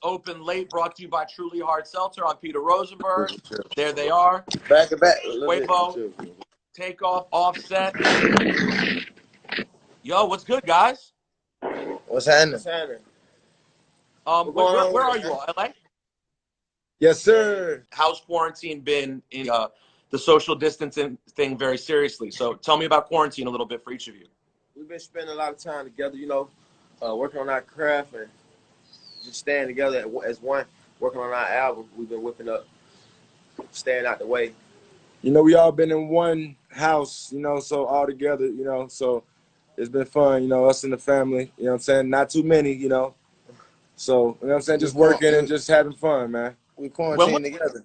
Open Late, brought to you by Truly Hard Seltzer. I'm Peter Rosenberg. There they are. Back to back. A little Quavo, Takeoff, Offset. Yo, what's good, guys? What's happening? What's happening? Where are you all? LA? Yes, sir. How's quarantine been in the social distancing thing very seriously? So tell me about quarantine a little bit for each of you. We've been spending a lot of time together, working on our craft and just staying together as one, working on our album. We've been whipping up, staying out the way. We all been in one house, so all together, so it's been fun, us and the family, you know what I'm saying? Not too many, so, you know what I'm saying? Just working and just having fun, man. We quarantined together.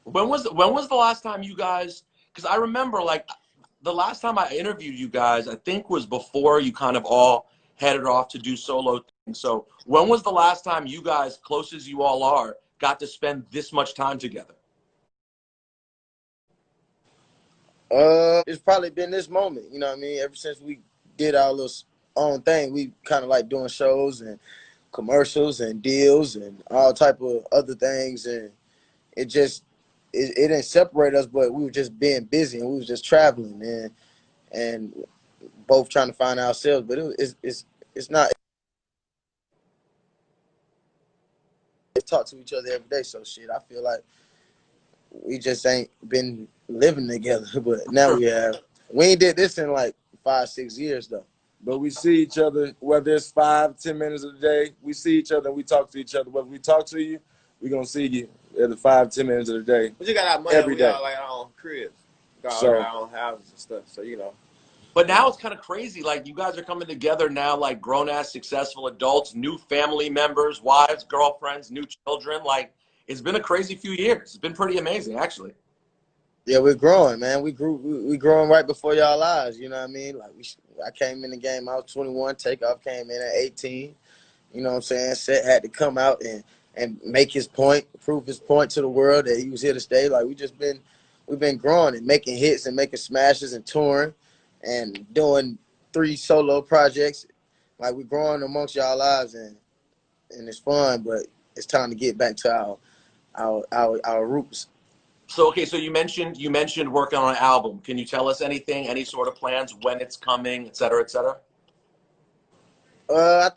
When was the last time you guys, because I remember like the last time I interviewed you guys, I think was before you kind of all headed off to do solo things. So when was the last time you guys, close as you all are, got to spend this much time together? It's probably been this moment, you know what I mean? Ever since we did our little own thing, we kind of like doing shows and commercials and deals and all type of other things, and it didn't separate us, but we were just being busy and we was just traveling and both trying to find ourselves. But it's not. We talk to each other every day, so shit. I feel like we just ain't been living together, but now we have. We ain't did this in like 5-6 years though. But we see each other, whether it's 5-10 minutes a day, we see each other and we talk to each other. Whether we talk to you, we're gonna see you every 5-10 minutes of the day. But you got our money every day. Got like our own cribs, got our own houses and stuff. So But now it's kind of crazy. Like you guys are coming together now, like grown-ass, successful adults, new family members, wives, girlfriends, new children. Like it's been a crazy few years. It's been pretty amazing, actually. Yeah, we're growing, man. We growing right before y'all eyes. You know what I mean? Like I came in the game. I was 21. Takeoff came in at 18. You know what I'm saying? Set had to come out and make his point, prove his point to the world that he was here to stay. Like we've been growing and making hits and making smashes and touring and doing 3 solo projects. Like we're growing amongst y'all lives and it's fun, but it's time to get back to our roots. So okay, so you mentioned working on an album. Can you tell us anything, any sort of plans, when it's coming, et cetera, et cetera? I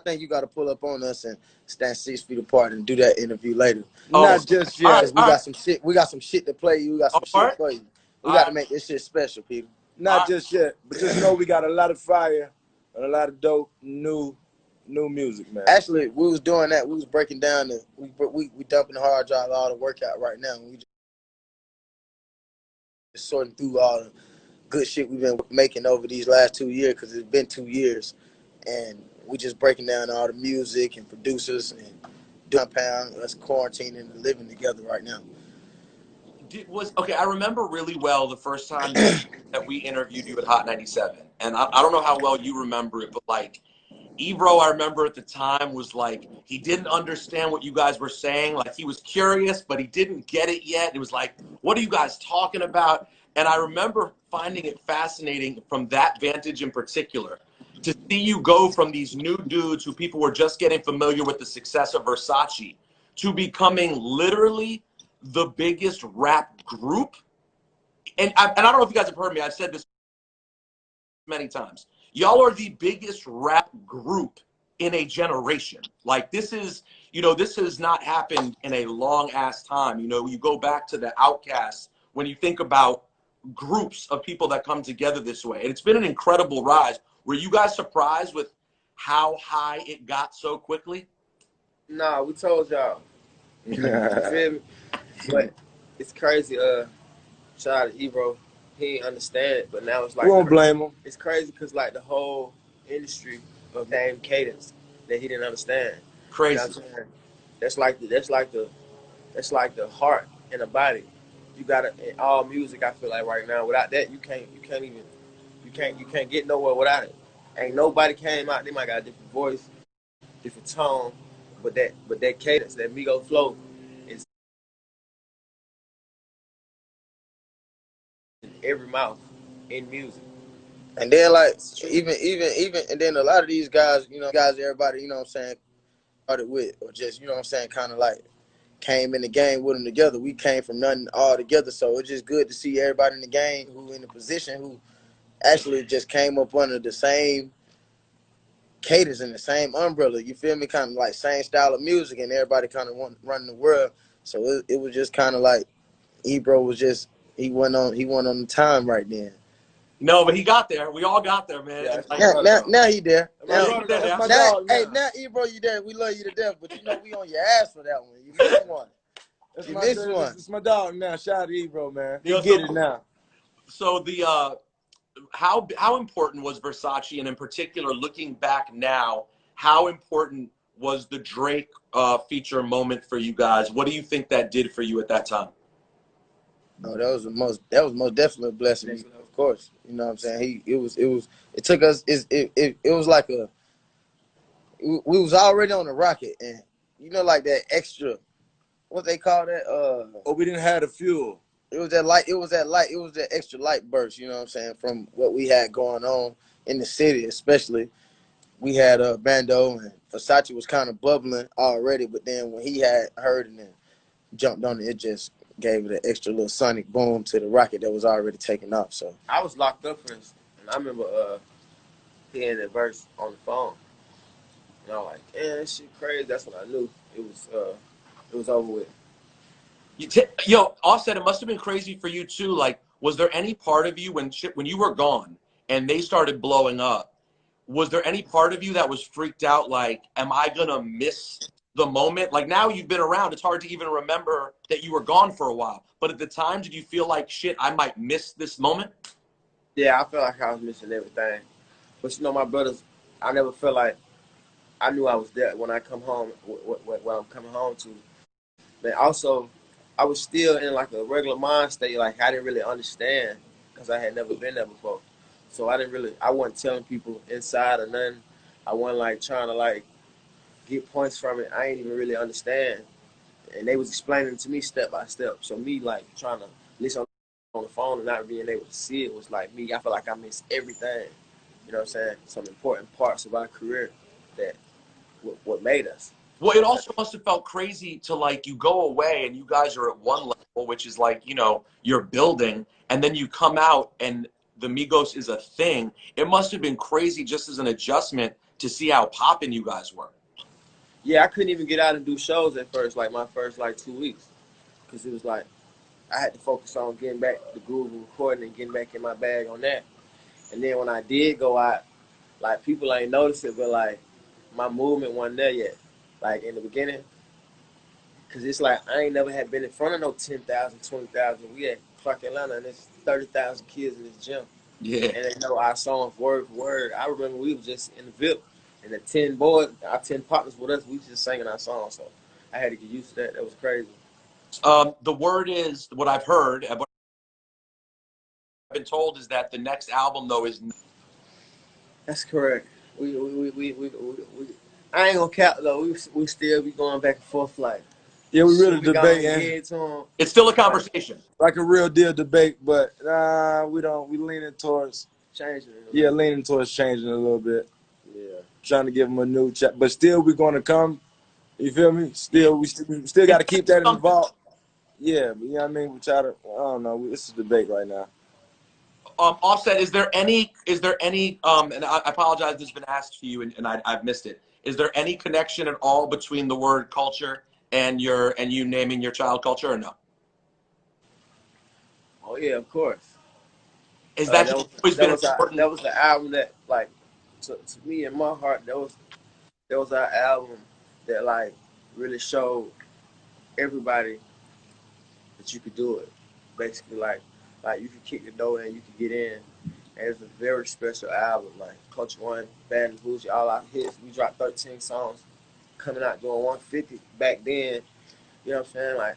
think you got to pull up on us and stand 6 feet apart and do that interview later. Oh, not just yet. Right, we got some shit. We got some shit to play you. We got some shit for you. We got to make this shit special, people. Not just yet, but just know we got a lot of fire and a lot of dope new music, man. Actually, we was doing that. We was breaking down we dumping the hard drive all the workout right now. We just sorting through all the good shit we've been making over these last 2 years, because it's been 2 years, and we just breaking down all the music and producers and compound us quarantining and living together right now. I remember really well the first time that we interviewed you at Hot 97, and I don't know how well you remember it, but like Ebro, I remember at the time was like, he didn't understand what you guys were saying. Like he was curious, but he didn't get it yet. It was like, what are you guys talking about? And I remember finding it fascinating from that vantage in particular to see you go from these new dudes who people were just getting familiar with the success of Versace to becoming literally the biggest rap group. And I don't know if you guys have heard me. I've said this many times. Y'all are the biggest rap group in a generation. Like this is, this has not happened in a long ass time. You go back to the Outcasts when you think about groups of people that come together this way. And it's been an incredible rise. Were you guys surprised with how high it got so quickly? Nah, we told y'all. You feel me? But it's crazy. Shout out to Ebro. He didn't understand it, but now it's like, we won't blame him. It's crazy because like the whole industry of name cadence that he didn't understand. Crazy. You know what I'm saying? That's like the heart and the body. You gotta, in all music, I feel like right now, without that you can't get nowhere without it. Ain't nobody came out, they might got a different voice, different tone, but that cadence, that Migos flow is in every mouth in music. And then like even and then a lot of these guys, guys, everybody, you know what I'm saying, started with, or just, you know what I'm saying, kind of like came in the game with them together. We came from nothing all together, so it's just good to see everybody in the game who in the position who actually just came up under the same cadence and the same umbrella. You feel me? Kind of like same style of music, and everybody kind of running the world. So it was just kind of like Ebro was just he went on the time right then. No, but he got there. We all got there, man. Yeah, And that's my like, brother, though. Now he there. That's my Now, brother, though. That's my now, dog hey, now. now Ebro, you there? We love you to death, but you know we on your ass for that one. You missed one. That's You my missed dude. one. It's my dog now. Shout out to Ebro, man. He Yo, get it now. so the how important was Versace, and in particular, looking back now, how important was the Drake feature moment for you guys? What do you think that did for you at that time? Oh, that was most definitely a blessing, of course. You know what I'm saying? It took us it was like we was already on the rocket, and you know, like that extra, what they call that, Oh, we didn't have the fuel. it was that extra light burst, you know what I'm saying, from what we had going on in the city. Especially we had Bando, and Versace was kind of bubbling already, but then when he had heard and then jumped on it, it just gave it an extra little sonic boom to the rocket that was already taking off. So I was locked up for instance, and I remember hearing that verse on the phone, and I was like, "Man, this shit crazy." That's when I knew it was over with. Yo, Offset, it must have been crazy for you too. Like, was there any part of you when you were gone and they started blowing up? Was there any part of you that was freaked out? Like, am I gonna miss the moment? Like now you've been around, it's hard to even remember that you were gone for a while. But at the time, did you feel like shit? I might miss this moment. Yeah, I felt like I was missing everything, but you know, my brothers, I never felt like I knew I was there when I come home. What I'm coming home to. But also, I was still in like a regular mind state. Like I didn't really understand because I had never been there before. So I wasn't telling people inside or nothing. I wasn't like trying to like get points from it. I ain't even really understand. And they was explaining it to me step by step. So me like trying to listen on the phone and not being able to see it was like me. I feel like I missed everything. You know what I'm saying? Some important parts of our career that what made us. Well, You it know what I'm saying? also must have felt crazy to like you go away and you guys are at one level, which is like, you're building, and then you come out and the Migos is a thing. It must have been crazy just as an adjustment to see how popping you guys were. Yeah, I couldn't even get out and do shows at first, like my first like 2 weeks, because it was like I had to focus on getting back the groove and recording and getting back in my bag on that. And then when I did go out, like people ain't noticed it, but like my movement wasn't there yet. Like in the beginning, because it's like I ain't never had been in front of no 10,000, 20,000. We at Clark, Atlanta, and there's 30,000 kids in this gym. Yeah. And they know our songs word for word. I remember we was just in the VIP, and the 10 boys, our 10 partners with us, we just singing our songs. So I had to get used to that. That was crazy. The word is what I've heard, and what I've been told is that the next album though is That's correct. We I ain't gonna cap though. We still be going back and forth like Yeah, we really should we go debating ahead to him? it's still a Like conversation. like a real deal debate, but we don't. We leaning towards changing it. leaning towards changing a little bit, Yeah. trying to give them a new chat. But still, we're gonna come. You feel me? Still, we still got to keep that Something. involved. Yeah, but you know what I mean. We try to. I don't know. This is a debate right now. Offset, is there any and I apologize, this has been asked to you and I've missed it. Is there any connection at all between the word culture and you naming your child culture, or no? Oh yeah, of course. Is that That just was always been important? that was the album that like to me in my heart that was our album that like really showed everybody that you could do it. Basically, like you could kick the door and you could get in. And it's a very special album. Like Culture One, Bad and Bougie, all our hits. We dropped 13 songs, coming out doing 150 back then. You know what I'm saying? Like,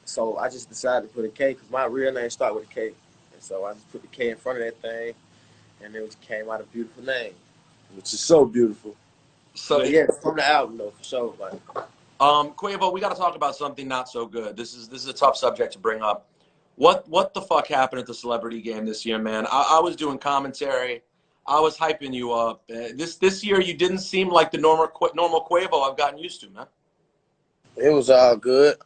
so I just decided to put a K because my real name started with a K, and so I just put the K in front of that thing, and it came out a beautiful name. Which is so beautiful. So But yeah, from the album though, for sure. Like, Quavo, we got to talk about something not so good. This is a tough subject to bring up. What the fuck happened at the celebrity game this year, man? I was doing commentary. I was hyping you up. This year you didn't seem like the normal Quavo I've gotten used to, man. It was all good.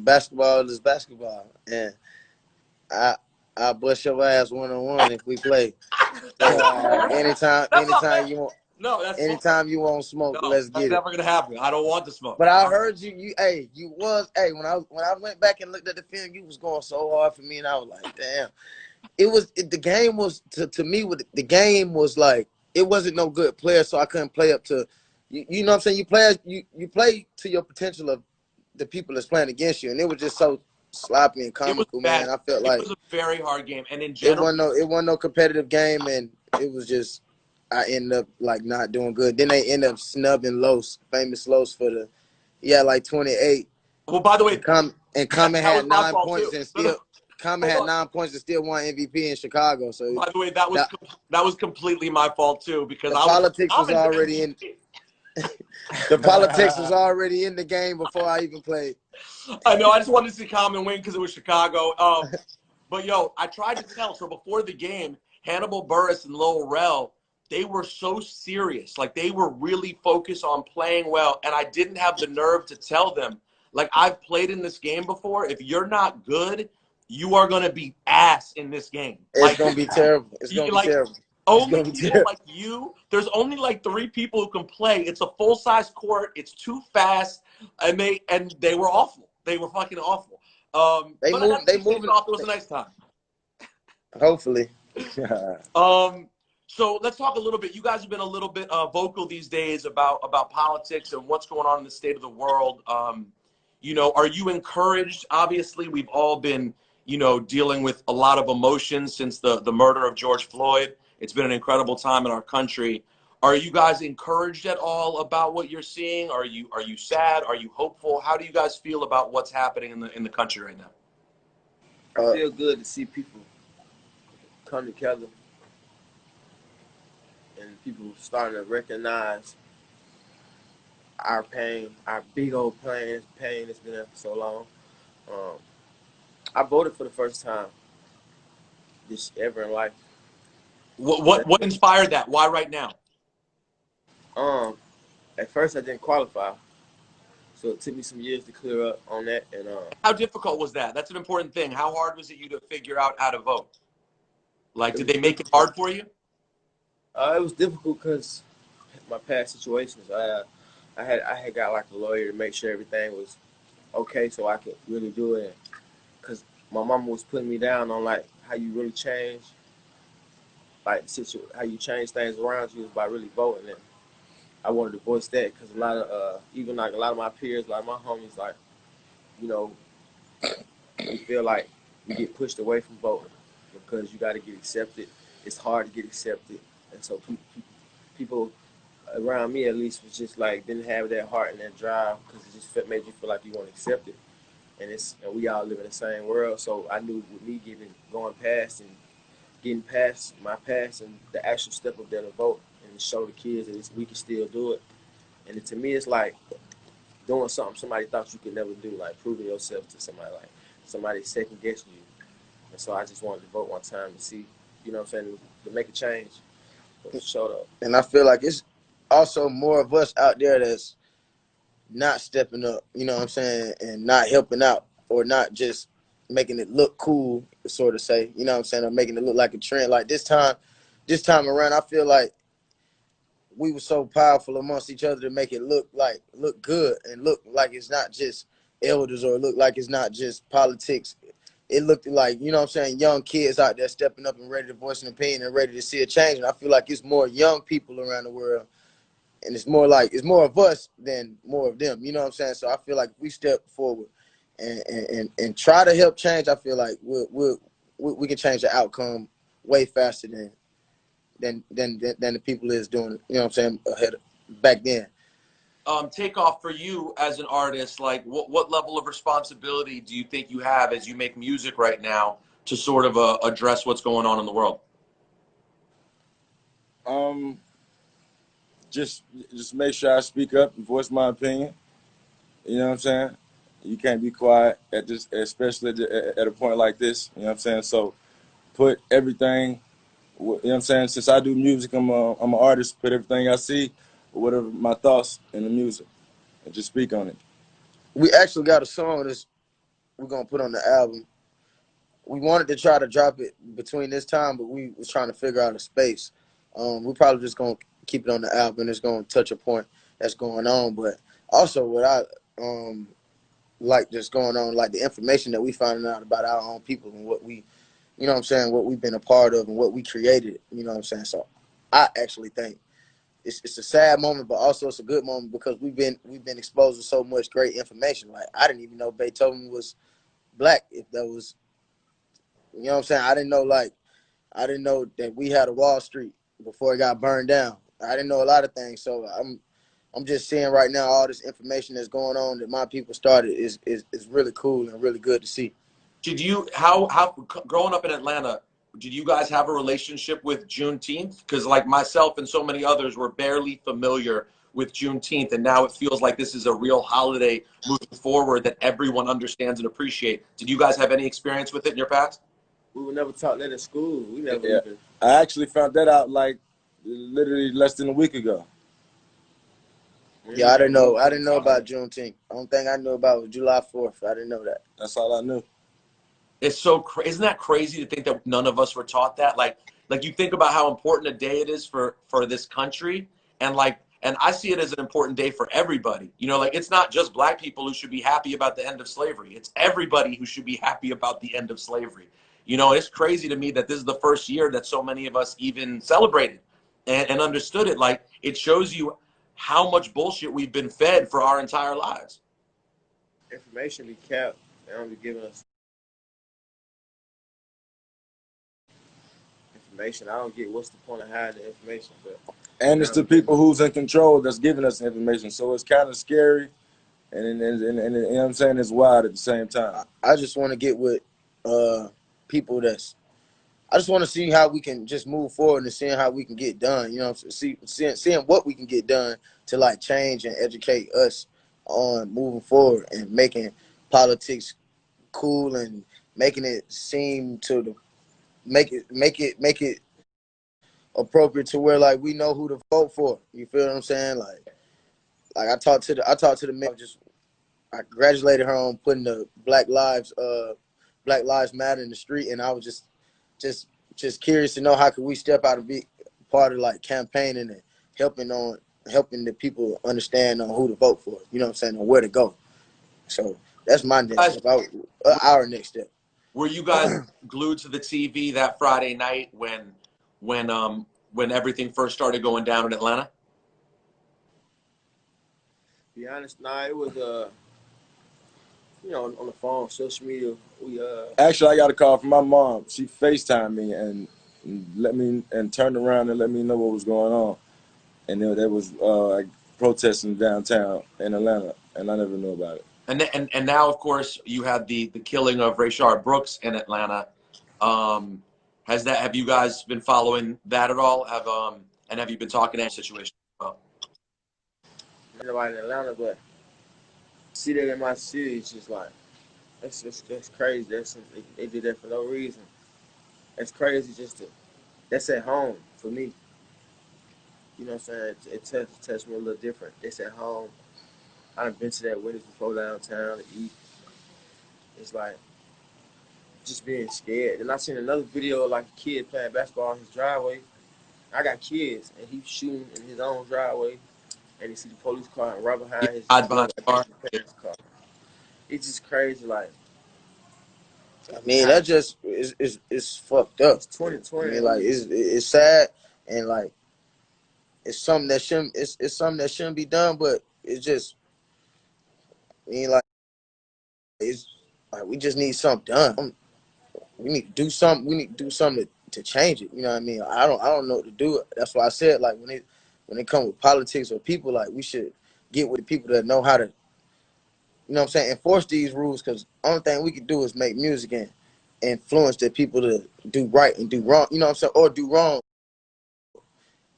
Basketball is basketball, and I I bust your ass 1-on-1 if we play. That's So not fair. anytime, That's not fair. anytime No, that's fine. you want smoke, No, let's that's get it. never gonna happen. I don't want the smoke. But I heard when I went back and looked at the film, you was going so hard for me, and I was like, damn. The game was to me with the game was like it wasn't no good player, so I couldn't play up to you know what I'm saying. You play to your potential of the people that's playing against you, and it was just so sloppy and It was comical, bad. man. I felt It like was a very hard game, and in general, it wasn't no competitive game, and it was just I ended up like not doing good. Then they ended up snubbing Los, famous Los for the he had like 28, well, by the way, and that Common was had my nine fault too. points and No, no, still Common hold had on. 9 points and still won MVP in Chicago. So By the way, that that was completely my fault too because the I was like, politics was I'm in the already in MVP. the politics was already in the game before I even played. I know. I just wanted to see Common win because it was Chicago. But yo, I tried to tell. So before the game, Hannibal Buress and Lil Rel, they were so serious. Like they were really focused on playing well, and I didn't have the nerve to tell them. Like I've played in this game before. If you're not good, you are gonna be ass in this game. It's gonna be terrible. It's gonna be Like terrible. It's only gonna be people terrible. like you. There's only like 3 people who can play. It's a full size court. It's too fast, and they were awful. They were fucking awful. But I got to They see face moving. off. It was a nice time. Hopefully. Um, so let's talk a little bit. You guys have been a little bit vocal these days about politics and what's going on in the state of the world. Are you encouraged? Obviously, we've all been, dealing with a lot of emotions since the murder of George Floyd. It's been an incredible time in our country. Are you guys encouraged at all about what you're seeing? Are you sad? Are you hopeful? How do you guys feel about what's happening in the country right now? I Uh, feel good to see people come together and people starting to recognize our pain, our big old pain that's been there for so long. Um, I voted for the first time this ever in life. What So what what inspired that? Why right now? um, at first I didn't qualify, so it took me some years to clear up on that. And How difficult was that? That's an important thing. How hard was it you to figure out how to vote? Like, it did was they make it difficult. hard for you? It was difficult because my past situations. I had got like a lawyer to make sure everything was okay, so I could really do it. Because my mama was putting me down on like how you really change, like how you change things around you is by really voting. And I wanted to voice that because a lot of even like a lot of my peers, like my homies, like you know, we feel like we get pushed away from voting because you got to get accepted. It's hard to get accepted, and so people around me at least was just like didn't have that heart and that drive because it just made you feel like you weren't accepted. And we all live in the same world. So I knew with me getting past my past and the actual step of there to vote and to show the kids that we can still do it. And to me, it's like doing something somebody thought you could never do, like proving yourself to somebody, like somebody second guessing you. And so I just wanted to vote one time to see, what I'm saying, to make a change. But showed up. and I feel like it's also more of us out there that's not stepping up, you know what I'm saying, and not helping out or not just making it look cool, sort of say, you know what I'm saying, or making it look like a trend. Like this time around, I feel like we were so powerful amongst each other to make it look good and look like it's not just elders or look like it's not just politics. It looked like, you know what I'm saying, young kids out there stepping up and ready to voice an opinion and ready to see a change. And I feel like it's more young people around the world and it's more of us than more of them. You know what I'm saying? So I feel like if we step forward and try to help change, I feel like we can change the outcome way faster than the people is doing it. You know what I'm saying? Back then. Takeoff for you as an artist, like what level of responsibility do you think you have as you make music right now to sort of address what's going on in the world? Um, just make sure I speak up and voice my opinion. You know what I'm saying? You can't be quiet at this, especially at a point like this. You know what I'm saying? So put everything You know what I'm saying? Since I do music, I'm an artist. Put everything I see, or whatever my thoughts in the music, and just speak on it. We actually got a song that's we're gonna put on the album. We wanted to try to drop it between this time, but we was trying to figure out a space. We probably just gonna keep it on the album. It's gonna touch a point that's going on, but also what I like that's going on, like the information that we finding out about our own people and what we, you know what I'm saying, what we've been a part of and what we created. You know what I'm saying. So I actually think it's a sad moment, but also it's a good moment because we've been exposed to so much great information. Like I didn't even know Beethoven was black. If that was, you know what I'm saying, I didn't know that we had a Wall Street before it got burned down. I didn't know a lot of things. So I'm just seeing right now all this information that's going on that my people started is really cool and really good to see. Did you how growing up in Atlanta? Did you guys have a relationship with Juneteenth? Because like myself and so many others were barely familiar with Juneteenth, and now it feels like this is a real holiday moving forward that everyone understands and appreciates. Did you guys have any experience with it in your past? We were never taught that in school. We never Yeah, even. I actually found that out like literally less than a week ago. Yeah, I didn't We know. never I didn't know taught about that. Juneteenth. The only thing I knew about was July 4th. I didn't know that. That's all I knew. It's so isn't that crazy to think that none of us were taught that? Like you think about how important a day it is for this country, and I see it as an important day for everybody. You know, like it's not just black people who should be happy about the end of slavery. It's everybody who should be happy about the end of slavery. You know, it's crazy to me that this is the first year that so many of us even celebrated and understood it. Like it shows you how much bullshit we've been fed for our entire lives. Information be kept. They don't be giving us information. I don't get what's the point of hiding the information, but And it's now the we getting people it. who's in control that's giving us information. So it's kind of scary, and you know what I'm saying, it's wild at the same time. I just want to get with people that's. I just want to see how we can just move forward and seeing how we can get done. You know, seeing what we can get done to like change and educate us on moving forward and making politics cool and making it seem to the make it appropriate to where like we know who to vote for. You feel what I'm saying? Like I talked to the man. I congratulated her on putting the Black Lives Matter in the street, and I was just just curious to know how could we step out and be part of like campaigning and helping the people understand on who to vote for. You know what I'm saying, or where to go. So that's my next Guys, step. Our next step. were you guys glued to the TV that Friday night when everything first started going down in Atlanta? Be honest, nah, it was on the phone, social media. We Actually, I got a call from my mom. She FaceTimed me and let me and turned around and let me know what was going on. And there was like protesting downtown in Atlanta, and I never knew about it. And now, of course, you had the killing of Rayshard Brooks in Atlanta. Um, have you guys been following that at all? Have you been talking to that situation? Well, nobody in Atlanta, but see that in my city, it's just like that's crazy. They did that for no reason. That's crazy. That's at home for me. You know what I'm saying? It touched me a little different. It's at home. I've been to that Wendy's before downtown to eat. It's like just being scared. And I seen another video of like a kid playing basketball in his driveway. I got kids, and he's shooting in his own driveway, and he see the police car and right he behind his died behind truck. the I guess car. his parents' car. It's just crazy. Like I mean, I, that just is fucked up. it's I 2020, mean, and like it's sad and like it's something that shouldn't be done, but it's just I mean like it's like we just need something done. We need to do something. We need to do something to change it. You know what I mean? I don't know what to do. That's why I said like when it comes with politics or people, like we should get with the people that know how to, you know what I'm saying, enforce these rules. Because only thing we can do is make music and influence the people to do right and do wrong. You know what I'm saying, or do wrong,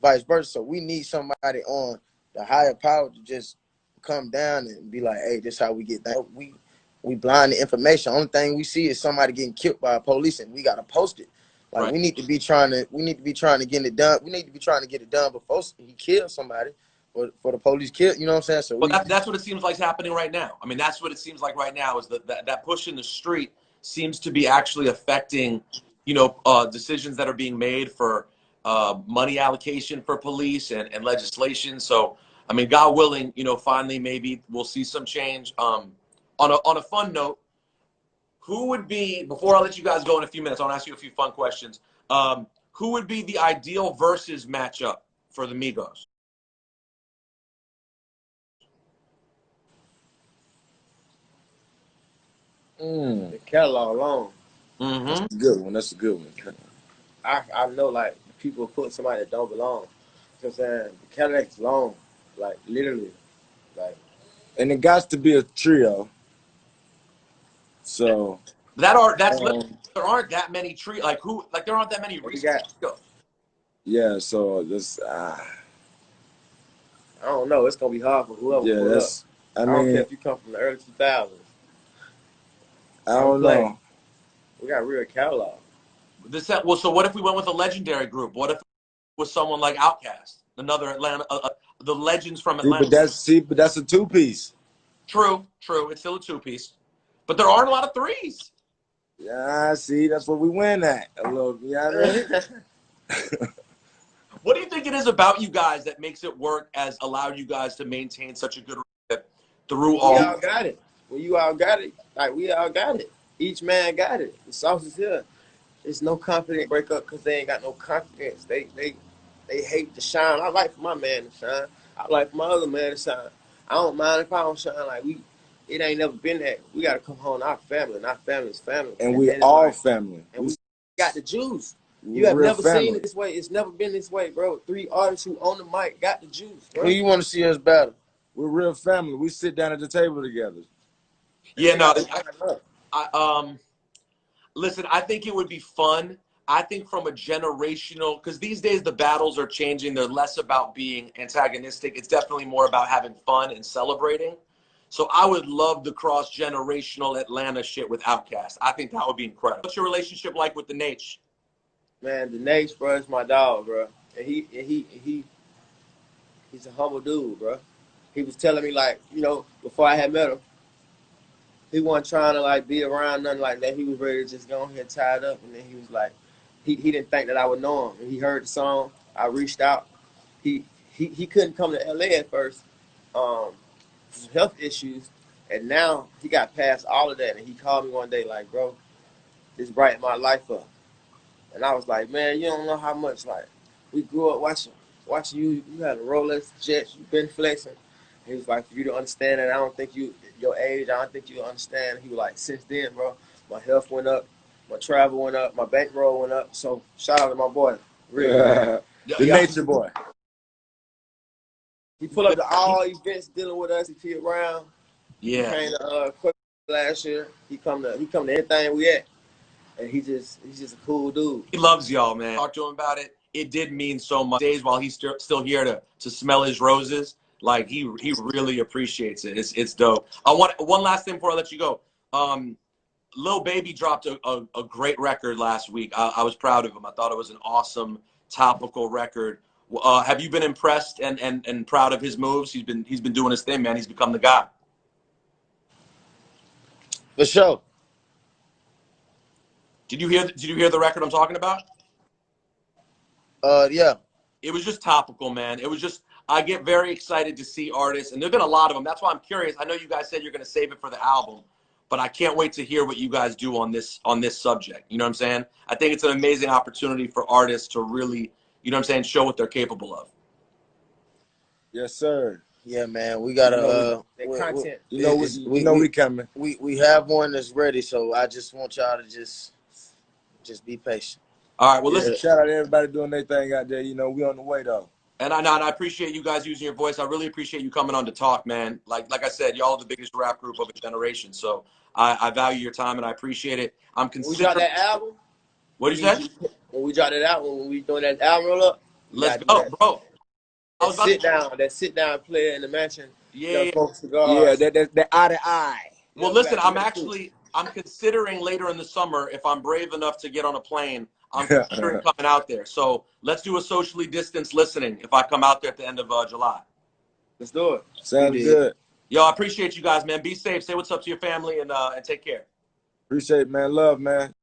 vice versa. So we need somebody on the higher power to just come down and be like, hey, this is how we get that. We blind the information. Only thing we see is somebody getting killed by a police, and we gotta post it. Like Right. we need to be trying to get it done. We need to be trying to get it done before he kills somebody, for the police kill. You know what I'm saying? So But that's what it seems like is happening right now. I mean, that's what it seems like right now is that push in the street seems to be actually affecting, decisions that are being made for money allocation for police and legislation. So, I mean, God willing, finally maybe we'll see some change. On a fun note, who would be, before I let you guys go in a few minutes, I want to ask you a few fun questions. Who would be the ideal versus matchup for the Migos? The catalog alone. Mm-hmm. That's a good one. That's a good one. I know like people put somebody that don't belong. You know what I'm saying? The catalog is long. Like literally. Like And it got to be a trio. So That's um, there aren't that many there aren't that many we recent got trios. yeah, so this I don't know, it's gonna be hard for whoever yeah, pull up. that's I I don't care mean, if you come from the early 2000s. I I don't don't play. know. We got real catalog. So what if we went with a legendary group? What if it was someone like Outkast, another Atlanta, the legends from Atlanta? But that's a two-piece. True, it's still a two-piece, but there aren't a lot of threes. Yeah, see, that's what we win at. A little, you know what I mean? What do you think it is about you guys that makes it work, as allowed you guys to maintain such a good relationship through We all? all got it. When you all got it, like we all got it. Each man got it. The sauce is here. There's no confidence break up because they ain't got no confidence. They hate to shine. I like for my man to shine. I like for my other man to shine. I don't mind if I don't shine. Like it ain't never been that. We gotta come home to our family, and our family's family. And At we the end of the all night. family. And we got the juice. We You have real never seen family. it this way. It's never been this way, bro. 3 artists who on the mic got the juice, bro. who you want to see us battle? We're real family. We sit down at the table together. Yeah, They no, got to line up. listen, I think it would be fun. I think from a generational, because these days the battles are changing. They're less about being antagonistic. It's definitely more about having fun and celebrating. So I would love the cross-generational Atlanta shit with Outkast. I think that would be incredible. What's your relationship like with the Nate? Man, the next, bro, is my dog, bro. And he's a humble dude, bro. He was telling me like, before I had met him, he wasn't trying to like be around nothing like that. He was ready to just go ahead tied up, and then he was like, he didn't think that I would know him. And he heard the song. I reached out. He couldn't come to LA at first, some health issues, and now he got past all of that. And he called me one day like, bro, this brightened my life up. And I was like, man, you don't know how much like we grew up watching you. You had a Rolex, Jets, you've been flexing. He was like, for you to understand it, I don't think your age, I don't think you understand. He was like, since then, bro, my health went up, my travel went up, my bankroll went up. So shout out to my boy, Rick, man. The Yeah. nature boy. He pull up to all events dealing with us. He around. He Yeah. came to last year. He come to everything we at. And he's just a cool dude. He loves y'all, man. Talk to him about it. It did mean so much. Days while he's still here to smell his roses, like he really appreciates it. It's dope. I want one last thing before I let you go. Lil Baby dropped a great record last week. I was proud of him. I thought it was an awesome topical record. Have you been impressed and proud of his moves? He's been doing his thing, man. He's become the guy. For sure. Did you hear the record I'm talking about? Yeah. It was just topical, man. It was just, I get very excited to see artists, and there've been a lot of them. That's why I'm curious. I know you guys said you're going to save it for the album, but I can't wait to hear what you guys do on this subject. You know what I'm saying? I think it's an amazing opportunity for artists to really, you know what I'm saying, show what they're capable of. Yes, sir. Yeah, man. We gotta content. We coming. we have one that's ready, so I just want y'all to just be patient. All right. Well, Yeah, listen. shout out to everybody doing their thing out there. We on the way though. And I appreciate you guys using your voice. I really appreciate you coming on to talk, man. Like I said, y'all are the biggest rap group of a generation. So I value your time and I appreciate it. I'm When we drop considering. that album, What did you say? when we drop that album, when we doing that album roll up, Let's go, bro. I was about that sit down player in the mansion, Yeah. smoke Yeah, cigars. that eye to eye. Well, listen, I'm considering later in the summer, if I'm brave enough to get on a plane, I'm considering coming out there. So let's do a socially distanced listening if I come out there at the end of July. Let's do it. Sounds good. Yo, I appreciate you guys, man. Be safe. Say what's up to your family and take care. Appreciate it, man. Love, man.